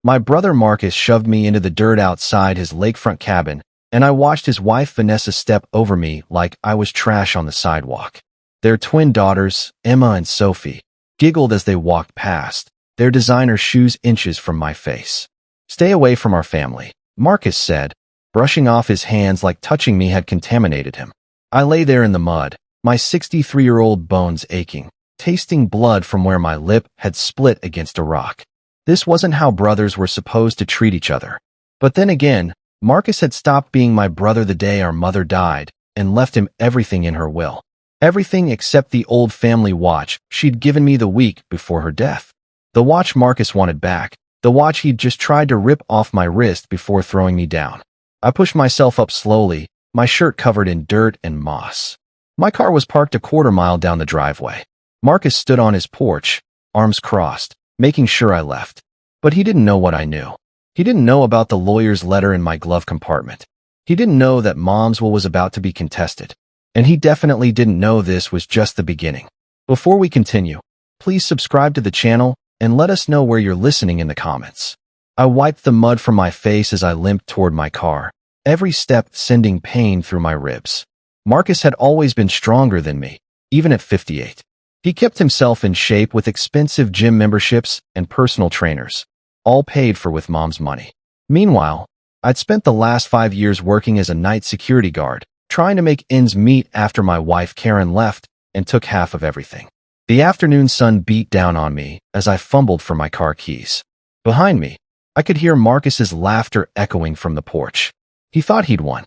My brother Marcus shoved me into the dirt outside his lakefront cabin, and I watched his wife Vanessa step over me like I was trash on the sidewalk. Their twin daughters, Emma and Sophie, giggled as they walked past, their designer shoes inches from my face. "Stay away from our family," Marcus said, brushing off his hands like touching me had contaminated him. I lay there in the mud, my 63-year-old bones aching, tasting blood from where my lip had split against a rock. This wasn't how brothers were supposed to treat each other. But then again, Marcus had stopped being my brother the day our mother died and left him everything in her will. Everything except the old family watch she'd given me the week before her death. The watch Marcus wanted back, the watch he'd just tried to rip off my wrist before throwing me down. I pushed myself up slowly, my shirt covered in dirt and moss. My car was parked a quarter-mile down the driveway. Marcus stood on his porch, arms crossed, making sure I left. But he didn't know what I knew. He didn't know about the lawyer's letter in my glove compartment. He didn't know that Mom's will was about to be contested. And he definitely didn't know this was just the beginning. Before we continue, please subscribe to the channel and let us know where you're listening in the comments. I wiped the mud from my face as I limped toward my car, every step sending pain through my ribs. Marcus had always been stronger than me, even at 58. He kept himself in shape with expensive gym memberships and personal trainers, all paid for with Mom's money. Meanwhile, I'd spent the last 5 years working as a night security guard, trying to make ends meet after my wife Karen left and took half of everything. The afternoon sun beat down on me as I fumbled for my car keys. Behind me, I could hear Marcus's laughter echoing from the porch. He thought he'd won.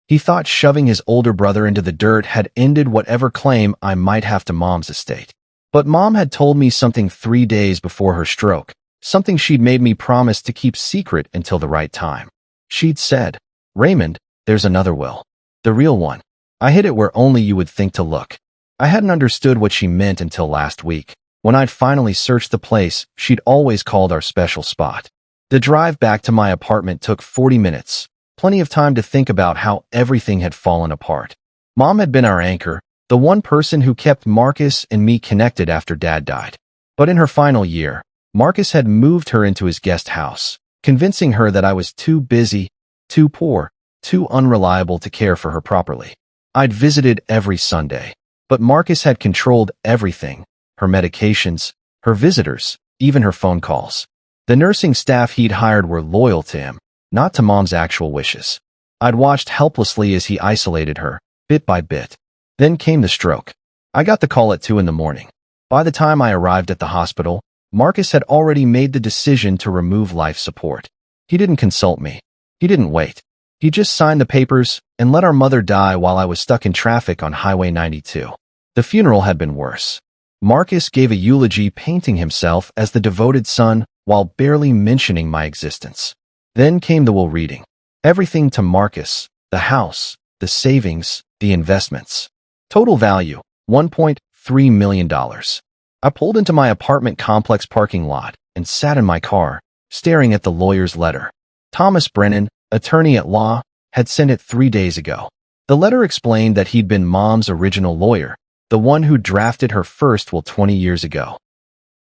He thought shoving his older brother into the dirt had ended whatever claim I might have to Mom's estate. But Mom had told me something 3 days before her stroke, something she'd made me promise to keep secret until the right time. She'd said, "Raymond, there's another will. The real one." I hid it where only you would think to look. I hadn't understood what she meant until last week, when I'd finally searched the place she'd always called our special spot. The drive back to my apartment took 40 minutes. Plenty of time to think about how everything had fallen apart. Mom had been our anchor, the one person who kept Marcus and me connected after Dad died. But in her final year, Marcus had moved her into his guest house, convincing her that I was too busy, too poor, too unreliable to care for her properly. I'd visited every Sunday, but Marcus had controlled everything, her medications, her visitors, even her phone calls. The nursing staff he'd hired were loyal to him, not to Mom's actual wishes. I'd watched helplessly as he isolated her, bit by bit. Then came the stroke. I got the call at 2 in the morning. By the time I arrived at the hospital, Marcus had already made the decision to remove life support. He didn't consult me. He didn't wait. He just signed the papers and let our mother die while I was stuck in traffic on Highway 92. The funeral had been worse. Marcus gave a eulogy painting himself as the devoted son while barely mentioning my existence. Then came the will reading. Everything to Marcus, the house, the savings, the investments. Total value, $1.3 million. I pulled into my apartment complex parking lot and sat in my car, staring at the lawyer's letter. Thomas Brennan, attorney at law, had sent it 3 days ago. The letter explained that he'd been Mom's original lawyer, the one who drafted her first will 20 years ago.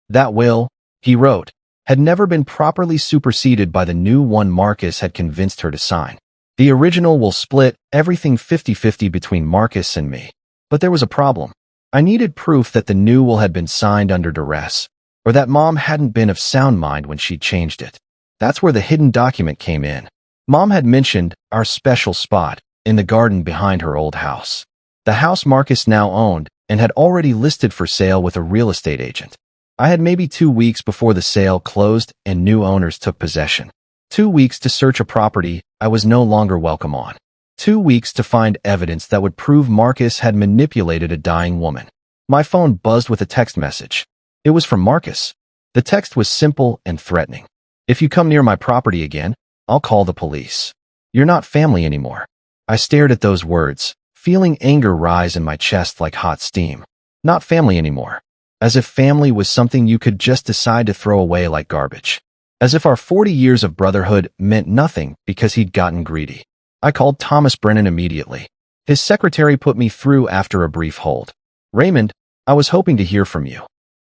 That will, he wrote, had never been properly superseded by the new one Marcus had convinced her to sign. The original will split everything 50-50 between Marcus and me. But there was a problem. I needed proof that the new will had been signed under duress, or that Mom hadn't been of sound mind when she changed it. That's where the hidden document came in. Mom had mentioned our special spot in the garden behind her old house. The house Marcus now owned and had already listed for sale with a real estate agent. I had maybe 2 weeks before the sale closed and new owners took possession. 2 weeks to search a property I was no longer welcome on. 2 weeks to find evidence that would prove Marcus had manipulated a dying woman. My phone buzzed with a text message. It was from Marcus. The text was simple and threatening. "If you come near my property again, I'll call the police. You're not family anymore." I stared at those words, feeling anger rise in my chest like hot steam. Not family anymore. As if family was something you could just decide to throw away like garbage. As if our 40 years of brotherhood meant nothing because he'd gotten greedy. I called Thomas Brennan immediately. His secretary put me through after a brief hold. "Raymond, I was hoping to hear from you,"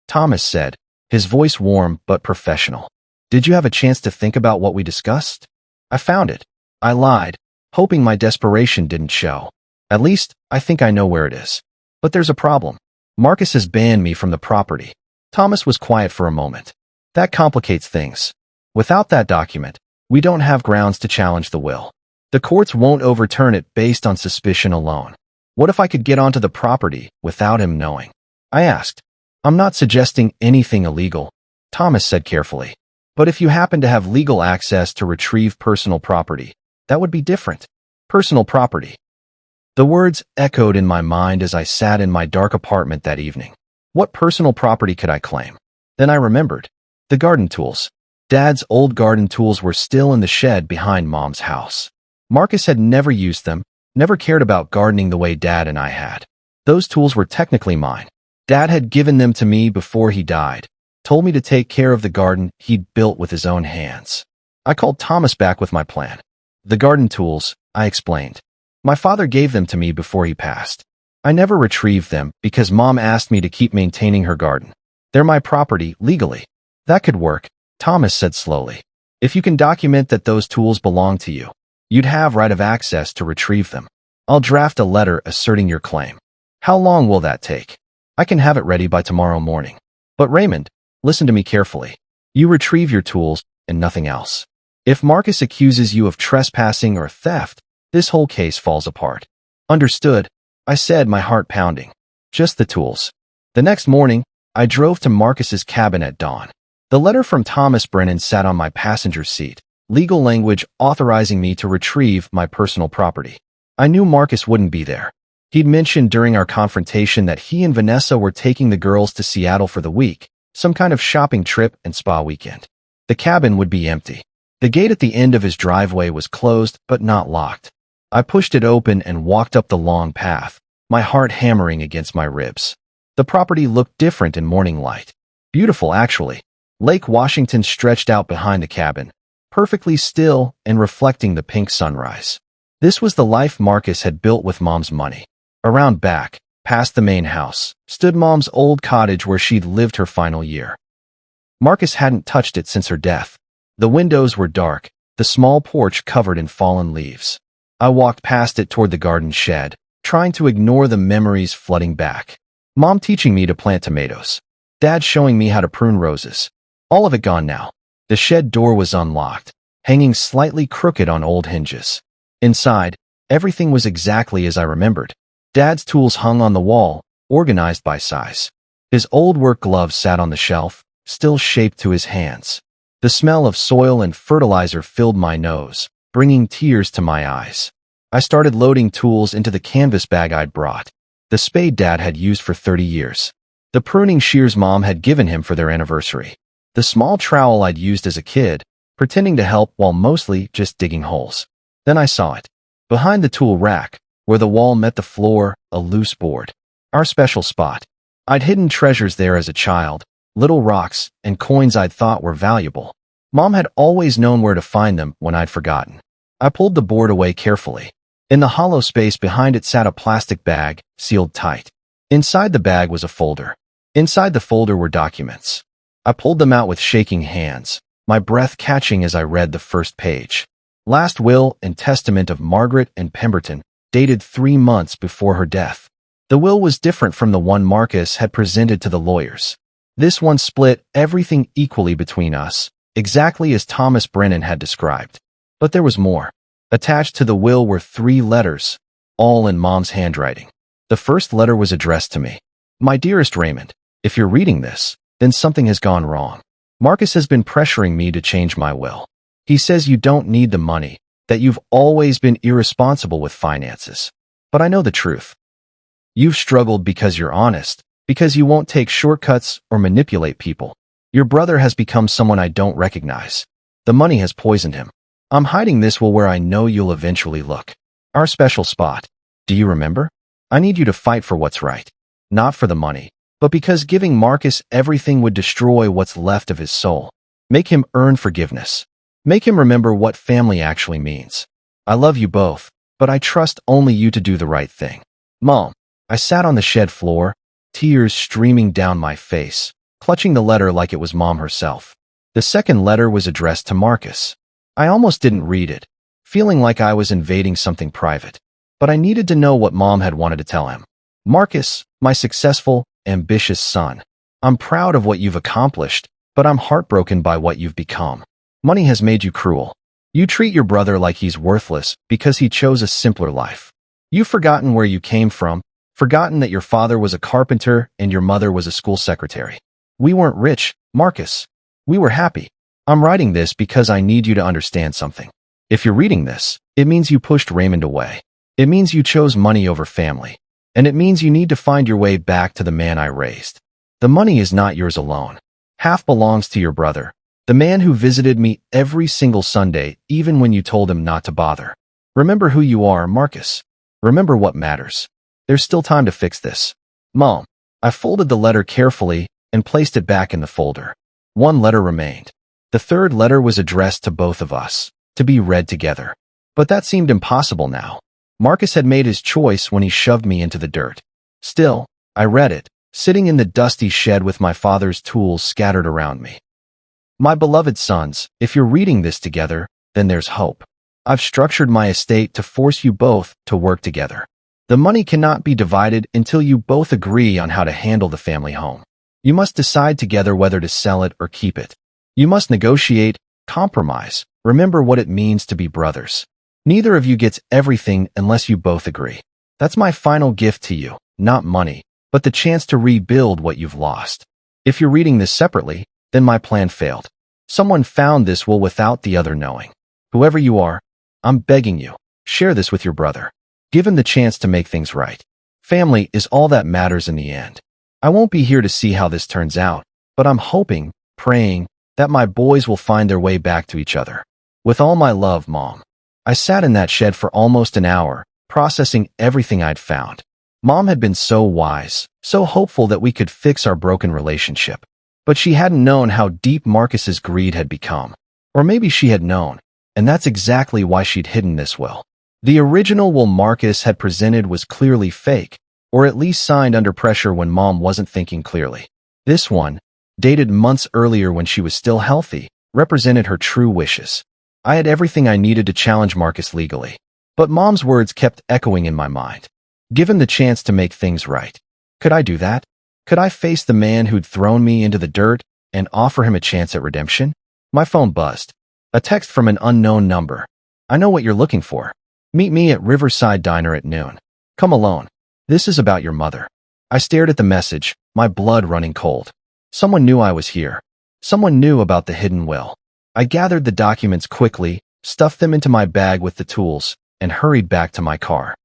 Thomas said, his voice warm but professional. Did you have a chance to think about what we discussed? I found it. I lied, hoping my desperation didn't show. At least, I think I know where it is. But there's a problem. Marcus has banned me from the property. Thomas was quiet for a moment. That complicates things. Without that document, we don't have grounds to challenge the will. The courts won't overturn it based on suspicion alone. What if I could get onto the property without him knowing? I asked. I'm not suggesting anything illegal, Thomas said carefully. But if you happen to have legal access to retrieve personal property, that would be different. Personal property. The words echoed in my mind as I sat in my dark apartment that evening. What personal property could I claim? Then I remembered. The garden tools. Dad's old garden tools were still in the shed behind Mom's house. Marcus had never used them, never cared about gardening the way Dad and I had. Those tools were technically mine. Dad had given them to me before he died, told me to take care of the garden he'd built with his own hands. I called Thomas back with my plan. The garden tools, I explained. My father gave them to me before he passed. I never retrieved them because Mom asked me to keep maintaining her garden. They're my property, legally. That could work, Thomas said slowly. If you can document that those tools belong to you, you'd have right of access to retrieve them. I'll draft a letter asserting your claim. How long will that take? I can have it ready by tomorrow morning. But Raymond, listen to me carefully. You retrieve your tools and nothing else. If Marcus accuses you of trespassing or theft, this whole case falls apart. Understood, I said, my heart pounding. Just the tools. The next morning, I drove to Marcus's cabin at dawn. The letter from Thomas Brennan sat on my passenger seat, legal language authorizing me to retrieve my personal property. I knew Marcus wouldn't be there. He'd mentioned during our confrontation that he and Vanessa were taking the girls to Seattle for the week, some kind of shopping trip and spa weekend. The cabin would be empty. The gate at the end of his driveway was closed but not locked. I pushed it open and walked up the long path, my heart hammering against my ribs. The property looked different in morning light. Beautiful, actually. Lake Washington stretched out behind the cabin, perfectly still and reflecting the pink sunrise. This was the life Marcus had built with Mom's money. Around back, past the main house, stood Mom's old cottage where she'd lived her final year. Marcus hadn't touched it since her death. The windows were dark, the small porch covered in fallen leaves. I walked past it toward the garden shed, trying to ignore the memories flooding back. Mom teaching me to plant tomatoes. Dad showing me how to prune roses. All of it gone now. The shed door was unlocked, hanging slightly crooked on old hinges. Inside, everything was exactly as I remembered. Dad's tools hung on the wall, organized by size. His old work gloves sat on the shelf, still shaped to his hands. The smell of soil and fertilizer filled my nose, bringing tears to my eyes. I started loading tools into the canvas bag I'd brought. The spade Dad had used for 30 years. The pruning shears Mom had given him for their anniversary. The small trowel I'd used as a kid, pretending to help while mostly just digging holes. Then I saw it. Behind the tool rack, where the wall met the floor, a loose board. Our special spot. I'd hidden treasures there as a child, little rocks and coins I'd thought were valuable. Mom had always known where to find them when I'd forgotten. I pulled the board away carefully. In the hollow space behind it sat a plastic bag, sealed tight. Inside the bag was a folder. Inside the folder were documents. I pulled them out with shaking hands, my breath catching as I read the first page. Last will and testament of Margaret and Pemberton, dated 3 months before her death. The will was different from the one Marcus had presented to the lawyers. This one split everything equally between us, exactly as Thomas Brennan had described. But there was more. Attached to the will were 3 letters, all in Mom's handwriting. The first letter was addressed to me. My dearest Raymond, if you're reading this, then something has gone wrong. Marcus has been pressuring me to change my will. He says you don't need the money, that you've always been irresponsible with finances. But I know the truth. You've struggled because you're honest, because you won't take shortcuts or manipulate people. Your brother has become someone I don't recognize. The money has poisoned him. I'm hiding this will where I know you'll eventually look. Our special spot. Do you remember? I need you to fight for what's right. Not for the money, but because giving Marcus everything would destroy what's left of his soul. Make him earn forgiveness. Make him remember what family actually means. I love you both, but I trust only you to do the right thing. Mom. I sat on the shed floor, tears streaming down my face, clutching the letter like it was Mom herself. The second letter was addressed to Marcus. I almost didn't read it, feeling like I was invading something private. But I needed to know what Mom had wanted to tell him. Marcus, my successful, ambitious son. I'm proud of what you've accomplished, but I'm heartbroken by what you've become. Money has made you cruel. You treat your brother like he's worthless because he chose a simpler life. You've forgotten where you came from, forgotten that your father was a carpenter and your mother was a school secretary. We weren't rich, Marcus. We were happy. I'm writing this because I need you to understand something. If you're reading this, it means you pushed Raymond away. It means you chose money over family. And it means you need to find your way back to the man I raised. The money is not yours alone. Half belongs to your brother, the man who visited me every single Sunday, even when you told him not to bother. Remember who you are, Marcus. Remember what matters. There's still time to fix this. Mom. I folded the letter carefully and placed it back in the folder. One letter remained. The third letter was addressed to both of us, to be read together. But that seemed impossible now. Marcus had made his choice when he shoved me into the dirt. Still, I read it, sitting in the dusty shed with my father's tools scattered around me. My beloved sons, if you're reading this together, then there's hope. I've structured my estate to force you both to work together. The money cannot be divided until you both agree on how to handle the family home. You must decide together whether to sell it or keep it. You must negotiate, compromise, remember what it means to be brothers. Neither of you gets everything unless you both agree. That's my final gift to you, not money, but the chance to rebuild what you've lost. If you're reading this separately, then my plan failed. Someone found this will without the other knowing. Whoever you are, I'm begging you, share this with your brother. Give him the chance to make things right. Family is all that matters in the end. I won't be here to see how this turns out, but I'm hoping, praying, that my boys will find their way back to each other. With all my love, Mom. I sat in that shed for almost an hour, processing everything I'd found. Mom had been so wise, so hopeful that we could fix our broken relationship. But she hadn't known how deep Marcus's greed had become. Or maybe she had known, and that's exactly why she'd hidden this will. The original will Marcus had presented was clearly fake, or at least signed under pressure when Mom wasn't thinking clearly. This one, dated months earlier when she was still healthy, represented her true wishes. I had everything I needed to challenge Marcus legally. But Mom's words kept echoing in my mind. Given the chance to make things right. Could I do that? Could I face the man who'd thrown me into the dirt and offer him a chance at redemption? My phone buzzed. A text from an unknown number. I know what you're looking for. Meet me at Riverside Diner at noon. Come alone. This is about your mother. I stared at the message, my blood running cold. Someone knew I was here. Someone knew about the hidden will. I gathered the documents quickly, stuffed them into my bag with the tools, and hurried back to my car.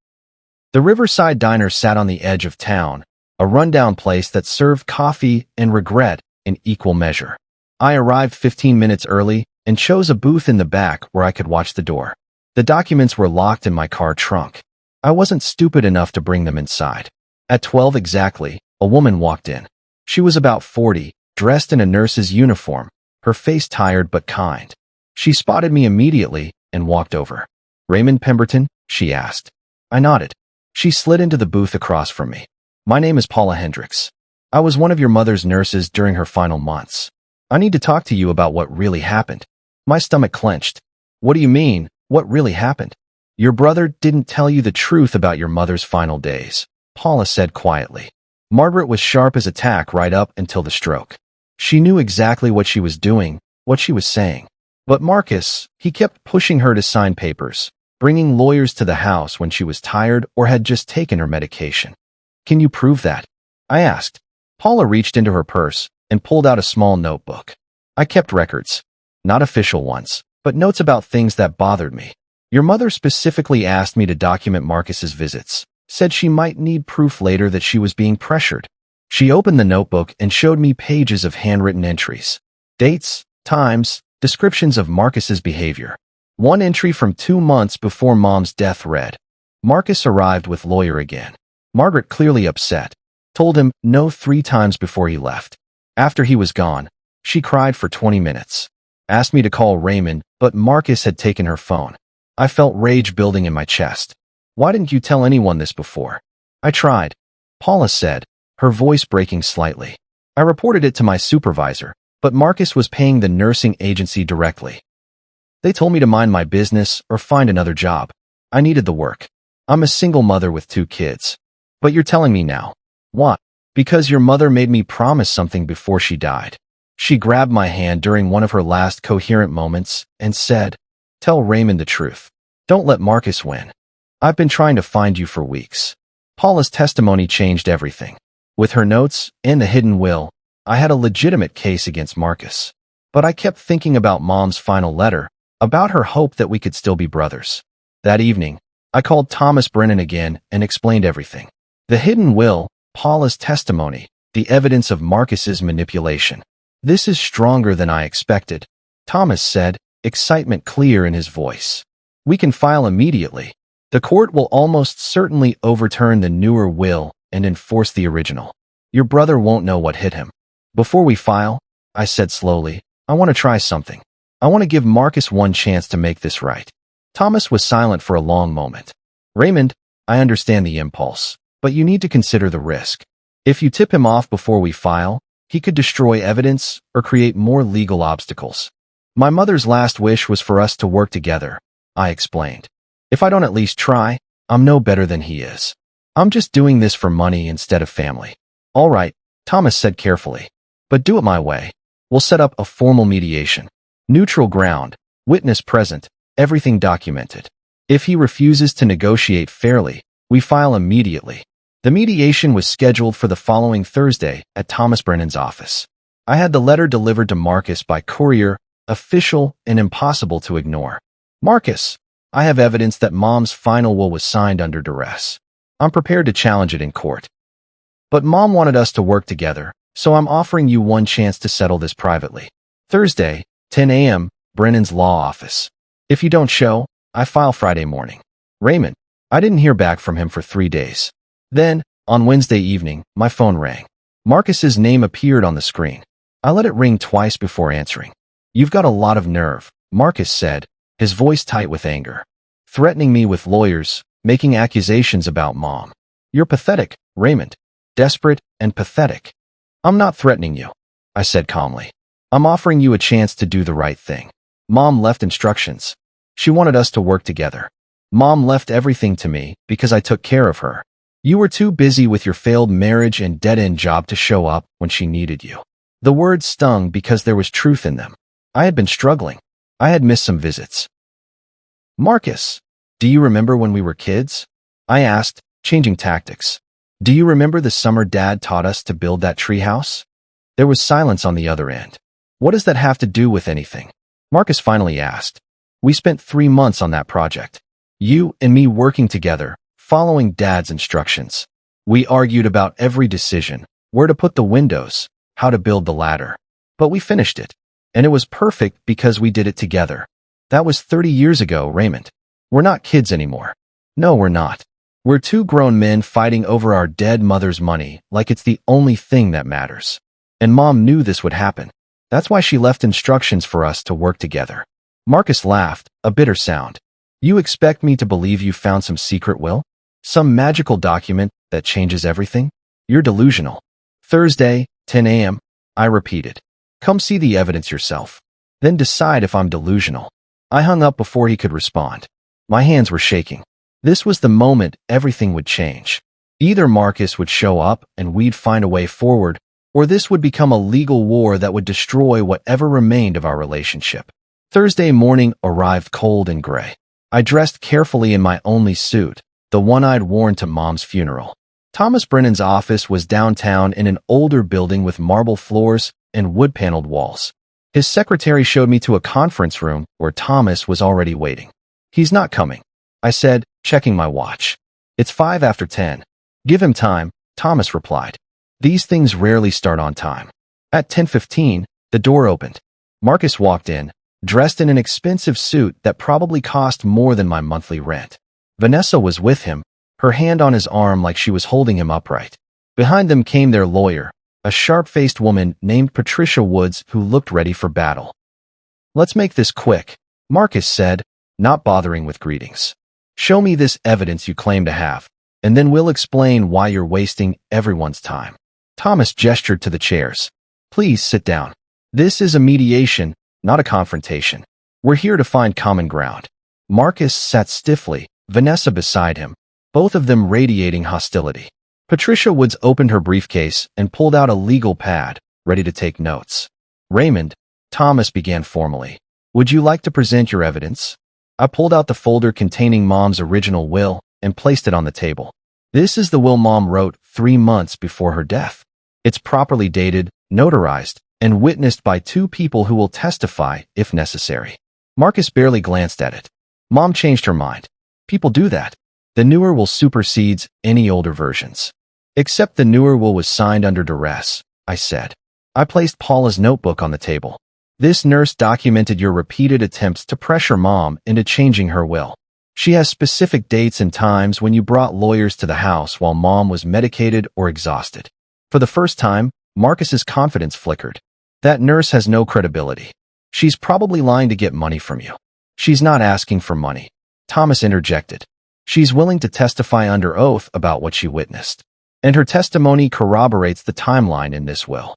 The Riverside Diner sat on the edge of town, a rundown place that served coffee and regret in equal measure. I arrived 15 minutes early and chose a booth in the back where I could watch the door. The documents were locked in my car trunk. I wasn't stupid enough to bring them inside. At 12 exactly, a woman walked in. She was about 40, dressed in a nurse's uniform, her face tired but kind. She spotted me immediately and walked over. Raymond Pemberton? She asked. I nodded. She slid into the booth across from me. My name is Paula Hendricks. I was one of your mother's nurses during her final months. I need to talk to you about what really happened. My stomach clenched. What do you mean, what really happened? Your brother didn't tell you the truth about your mother's final days, Paula said quietly. Margaret was sharp as a tack right up until the stroke. She knew exactly what she was doing, what she was saying. But Marcus, he kept pushing her to sign papers, bringing lawyers to the house when she was tired or had just taken her medication. Can you prove that? I asked. Paula reached into her purse and pulled out a small notebook. I kept records. Not official ones, but notes about things that bothered me. Your mother specifically asked me to document Marcus's visits, said she might need proof later that she was being pressured. She opened the notebook and showed me pages of handwritten entries. Dates, times, descriptions of Marcus's behavior. One entry from 2 months before Mom's death read, Marcus arrived with lawyer again. Margaret, clearly upset, told him no 3 times before he left. After he was gone, she cried for 20 minutes. Asked me to call Raymond, but Marcus had taken her phone. I felt rage building in my chest. Why didn't you tell anyone this before? I tried, Paula said, her voice breaking slightly. I reported it to my supervisor, but Marcus was paying the nursing agency directly. They told me to mind my business or find another job. I needed the work. I'm a single mother with 2 kids. But you're telling me now. What? Because your mother made me promise something before she died. She grabbed my hand during one of her last coherent moments and said, "Tell Raymond the truth. Don't let Marcus win. I've been trying to find you for weeks." Paula's testimony changed everything. With her notes and the hidden will, I had a legitimate case against Marcus. But I kept thinking about Mom's final letter, about her hope that we could still be brothers. That evening, I called Thomas Brennan again and explained everything. The hidden will, Paula's testimony, the evidence of Marcus's manipulation. "This is stronger than I expected," Thomas said, excitement clear in his voice. "We can file immediately. The court will almost certainly overturn the newer will and enforce the original. Your brother won't know what hit him." "Before we file," I said slowly, "I want to try something. I want to give Marcus one chance to make this right." Thomas was silent for a long moment. "Raymond, I understand the impulse, but you need to consider the risk. If you tip him off before we file, he could destroy evidence or create more legal obstacles." "My mother's last wish was for us to work together," I explained. "If I don't at least try, I'm no better than he is. I'm just doing this for money instead of family." "All right," Thomas said carefully, "but do it my way. We'll set up a formal mediation. Neutral ground, witness present, everything documented. If he refuses to negotiate fairly, we file immediately." The mediation was scheduled for the following Thursday at Thomas Brennan's office. I had the letter delivered to Marcus by courier, official and impossible to ignore. "Marcus, I have evidence that Mom's final will was signed under duress. I'm prepared to challenge it in court. But Mom wanted us to work together, so I'm offering you one chance to settle this privately. Thursday, 10 a.m., Brennan's law office. If you don't show, I file Friday morning." Raymond. I didn't hear back from him for 3 days. Then, on Wednesday evening, my phone rang. Marcus's name appeared on the screen. I let it ring twice before answering. "You've got a lot of nerve," Marcus said, his voice tight with anger. "Threatening me with lawyers, making accusations about Mom. You're pathetic, Raymond. Desperate and pathetic." "I'm not threatening you," I said calmly. "I'm offering you a chance to do the right thing. Mom left instructions. She wanted us to work together. Mom left everything to me because I took care of her. You were too busy with your failed marriage and dead-end job to show up when she needed you." The words stung because there was truth in them. I had been struggling. I had missed some visits. "Marcus, do you remember when we were kids?" I asked, changing tactics. "Do you remember the summer Dad taught us to build that treehouse?" There was silence on the other end. "What does that have to do with anything?" Marcus finally asked. "We spent 3 months on that project. You and me working together, following Dad's instructions. We argued about every decision, where to put the windows, how to build the ladder. But we finished it. And it was perfect because we did it together. That was 30 years ago, Raymond. We're not kids anymore. No, we're not. We're 2 grown men fighting over our dead mother's money like it's the only thing that matters. And Mom knew this would happen. That's why she left instructions for us to work together." Marcus laughed, a bitter sound. "You expect me to believe you found some secret will? Some magical document that changes everything? You're delusional." "Thursday, 10 a.m., I repeated. "Come see the evidence yourself. Then decide if I'm delusional." I hung up before he could respond. My hands were shaking. This was the moment everything would change. Either Marcus would show up and we'd find a way forward, or this would become a legal war that would destroy whatever remained of our relationship. Thursday morning arrived cold and gray. I dressed carefully in my only suit, the one I'd worn to Mom's funeral. Thomas Brennan's office was downtown in an older building with marble floors and wood-paneled walls. His secretary showed me to a conference room where Thomas was already waiting. "He's not coming," I said, checking my watch. "It's 5 after 10. Give him time," Thomas replied. These things rarely start on time. At 10:15, the door opened. Marcus walked in, dressed in an expensive suit that probably cost more than my monthly rent. Vanessa was with him, her hand on his arm like she was holding him upright. Behind them came their lawyer, a sharp-faced woman named Patricia Woods who looked ready for battle. "Let's make this quick," Marcus said, not bothering with greetings. "Show me this evidence you claim to have, and then we'll explain why you're wasting everyone's time." Thomas gestured to the chairs. "Please sit down." This is a mediation, not a confrontation. We're here to find common ground. Marcus sat stiffly, Vanessa beside him, both of them radiating hostility. Patricia Woods opened her briefcase and pulled out a legal pad, ready to take notes. Raymond, Thomas began formally. Would you like to present your evidence? I pulled out the folder containing Mom's original will and placed it on the table. This is the will Mom wrote 3 months before her death. It's properly dated, notarized, and witnessed by 2 people who will testify if necessary. Marcus barely glanced at it. Mom changed her mind. People do that. The newer will supersedes any older versions. Except the newer will was signed under duress, I said. I placed Paula's notebook on the table. This nurse documented your repeated attempts to pressure Mom into changing her will. She has specific dates and times when you brought lawyers to the house while Mom was medicated or exhausted. For the first time, Marcus's confidence flickered. That nurse has no credibility. She's probably lying to get money from you. She's not asking for money. Thomas interjected. She's willing to testify under oath about what she witnessed. And her testimony corroborates the timeline in this will.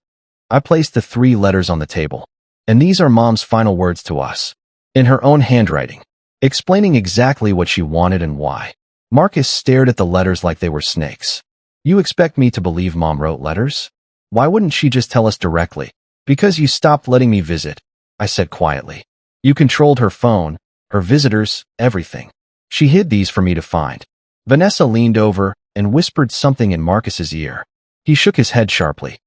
I placed the 3 letters on the table. And these are Mom's final words to us. In her own handwriting. Explaining exactly what she wanted and why. Marcus stared at the letters like they were snakes. You expect me to believe Mom wrote letters? Why wouldn't she just tell us directly? Because you stopped letting me visit, I said quietly. You controlled her phone, her visitors, everything. She hid these for me to find. Vanessa leaned over and whispered something in Marcus's ear. He shook his head sharply.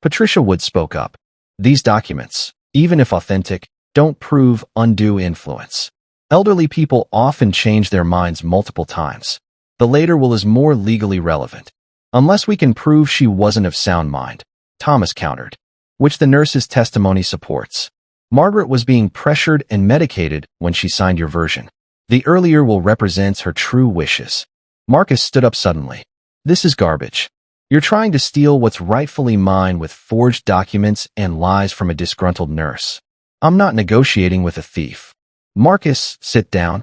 Patricia Wood spoke up. These documents, even if authentic, don't prove undue influence. Elderly people often change their minds multiple times. The later will is more legally relevant. Unless we can prove she wasn't of sound mind, Thomas countered. Which the nurse's testimony supports. Margaret was being pressured and medicated when she signed your version. The earlier will represents her true wishes. Marcus stood up suddenly. This is garbage. You're trying to steal what's rightfully mine with forged documents and lies from a disgruntled nurse. I'm not negotiating with a thief. Marcus, sit down.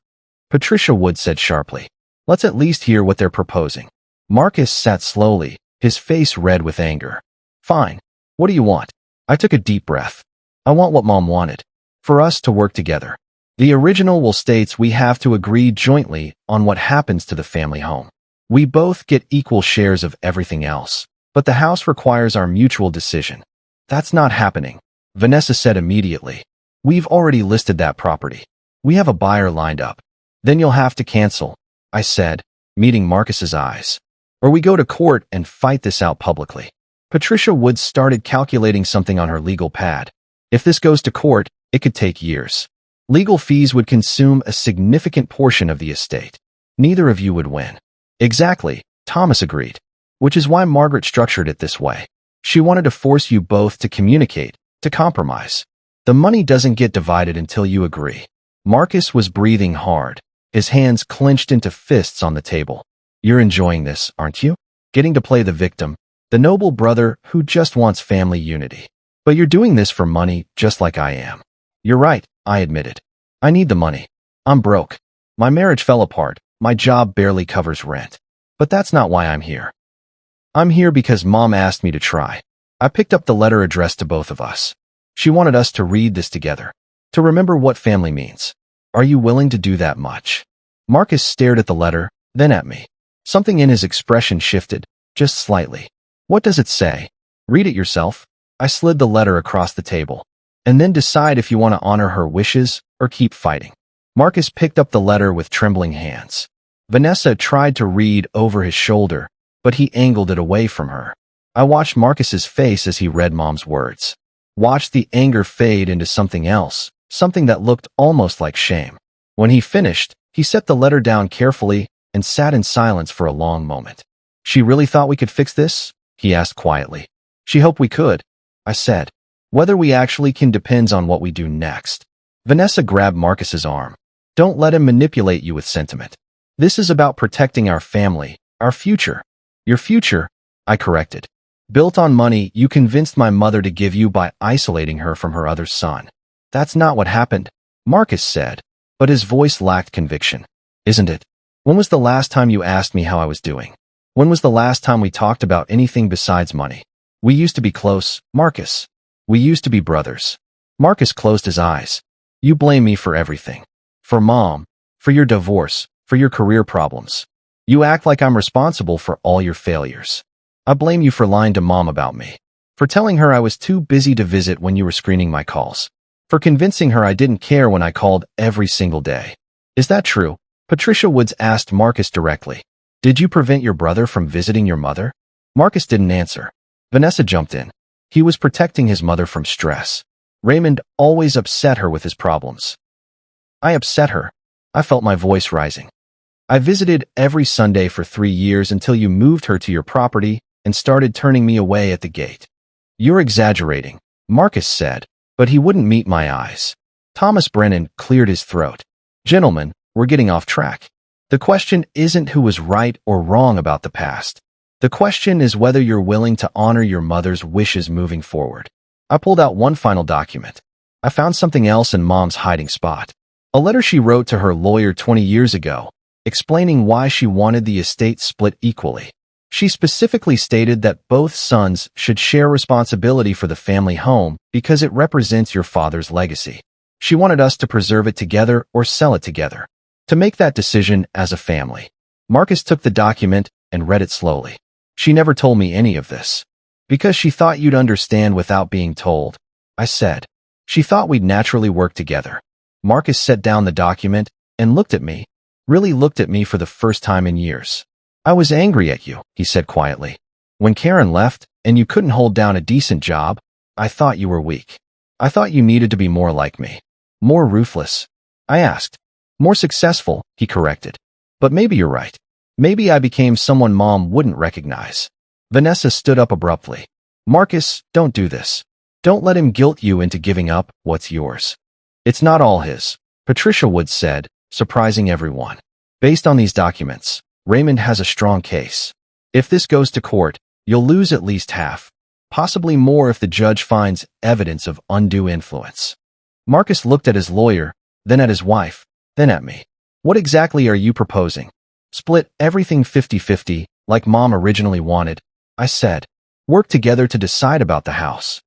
Patricia Wood said sharply. Let's at least hear what they're proposing. Marcus sat slowly, his face red with anger. Fine. What do you want? I took a deep breath. I want what Mom wanted. For us to work together. The original will states we have to agree jointly on what happens to the family home. We both get equal shares of everything else, but the house requires our mutual decision. That's not happening, Vanessa said immediately. We've already listed that property. We have a buyer lined up. Then you'll have to cancel, I said, meeting Marcus's eyes. Or we go to court and fight this out publicly. Patricia Woods started calculating something on her legal pad. If this goes to court, it could take years. Legal fees would consume a significant portion of the estate. Neither of you would win. Exactly, Thomas agreed. Which is why Margaret structured it this way. She wanted to force you both to communicate, to compromise. The money doesn't get divided until you agree. Marcus was breathing hard, his hands clenched into fists on the table. You're enjoying this, aren't you? Getting to play the victim. The noble brother who just wants family unity. But you're doing this for money, just like I am. You're right, I admitted. I need the money. I'm broke. My marriage fell apart. My job barely covers rent. But that's not why I'm here. I'm here because Mom asked me to try. I picked up the letter addressed to both of us. She wanted us to read this together. To remember what family means. Are you willing to do that much? Marcus stared at the letter, then at me. Something in his expression shifted, just slightly. What does it say? Read it yourself. I slid the letter across the table. And then decide if you want to honor her wishes or keep fighting. Marcus picked up the letter with trembling hands. Vanessa tried to read over his shoulder, but he angled it away from her. I watched Marcus's face as he read Mom's words. Watched the anger fade into something else, something that looked almost like shame. When he finished, he set the letter down carefully and sat in silence for a long moment. She really thought we could fix this? He asked quietly. She hoped we could, I said. Whether we actually can depends on what we do next. Vanessa grabbed Marcus's arm. Don't let him manipulate you with sentiment. This is about protecting our family, our future. Your future, I corrected. Built on money you convinced my mother to give you by isolating her from her other son. That's not what happened, Marcus said, but his voice lacked conviction. Isn't it? When was the last time you asked me how I was doing? When was the last time we talked about anything besides money? We used to be close, Marcus. We used to be brothers. Marcus closed his eyes. You blame me for everything. For Mom, for your divorce, for your career problems. You act like I'm responsible for all your failures. I blame you for lying to Mom about me. For telling her I was too busy to visit when you were screening my calls. For convincing her I didn't care when I called every single day. Is that true? Patricia Woods asked Marcus directly. Did you prevent your brother from visiting your mother? Marcus didn't answer. Vanessa jumped in. He was protecting his mother from stress. Raymond always upset her with his problems. I upset her. I felt my voice rising. I visited every Sunday for 3 years until you moved her to your property and started turning me away at the gate. You're exaggerating, Marcus said, but he wouldn't meet my eyes. Thomas Brennan cleared his throat. Gentlemen, we're getting off track. The question isn't who was right or wrong about the past. The question is whether you're willing to honor your mother's wishes moving forward. I pulled out one final document. I found something else in Mom's hiding spot. A letter she wrote to her lawyer 20 years ago, explaining why she wanted the estate split equally. She specifically stated that both sons should share responsibility for the family home because it represents your father's legacy. She wanted us to preserve it together or sell it together. To make that decision as a family. Marcus took the document and read it slowly. She never told me any of this. Because she thought you'd understand without being told, I said. She thought we'd naturally work together. Marcus set down the document and looked at me, really looked at me for the first time in years. I was angry at you, he said quietly. When Karen left and you couldn't hold down a decent job, I thought you were weak. I thought you needed to be more like me. More ruthless. I asked. More successful, he corrected. But maybe you're right. Maybe I became someone Mom wouldn't recognize. Vanessa stood up abruptly. Marcus, don't do this. Don't let him guilt you into giving up what's yours. It's not all his, Patricia Woods said, surprising everyone. Based on these documents, Raymond has a strong case. If this goes to court, you'll lose at least half, possibly more if the judge finds evidence of undue influence. Marcus looked at his lawyer, then at his wife, then at me. What exactly are you proposing? Split everything 50-50, like Mom originally wanted, I said. Work together to decide about the house.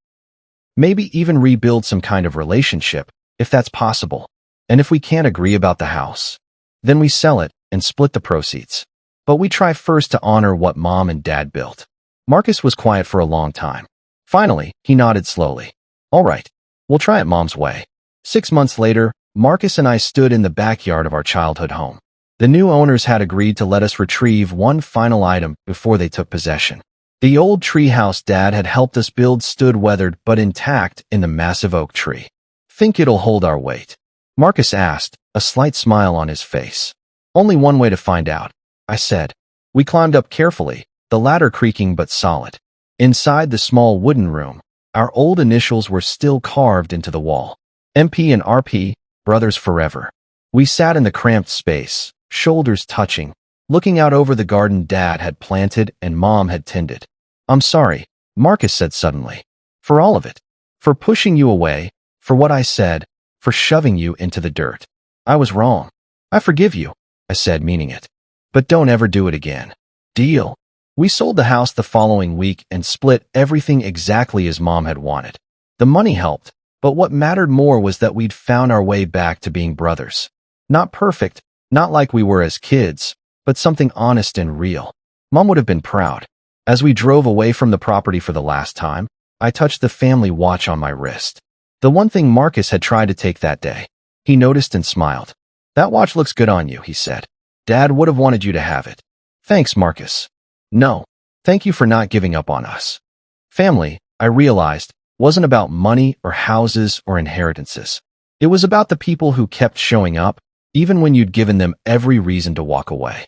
Maybe even rebuild some kind of relationship, if that's possible. And if we can't agree about the house, then we sell it and split the proceeds. But we try first to honor what Mom and Dad built. Marcus was quiet for a long time. Finally, he nodded slowly. All right, we'll try it Mom's way. 6 months later, Marcus and I stood in the backyard of our childhood home. The new owners had agreed to let us retrieve one final item before they took possession. The old treehouse Dad had helped us build stood weathered but intact in the massive oak tree. Think it'll hold our weight? Marcus asked, a slight smile on his face. Only one way to find out, I said. We climbed up carefully, the ladder creaking but solid. Inside the small wooden room, our old initials were still carved into the wall. MP and RP, brothers forever. We sat in the cramped space, shoulders touching, looking out over the garden Dad had planted and Mom had tended. I'm sorry, Marcus said suddenly. For all of it. For pushing you away, for what I said, for shoving you into the dirt. I was wrong. I forgive you, I said, meaning it. But don't ever do it again. Deal? We sold the house the following week and split everything exactly as Mom had wanted. The money helped, but what mattered more was that we'd found our way back to being brothers. Not perfect, not like we were as kids, but something honest and real. Mom would have been proud. As we drove away from the property for the last time, I touched the family watch on my wrist. The one thing Marcus had tried to take that day. He noticed and smiled. That watch looks good on you, he said. Dad would have wanted you to have it. Thanks, Marcus. No, thank you for not giving up on us. Family, I realized, wasn't about money or houses or inheritances. It was about the people who kept showing up, even when you'd given them every reason to walk away.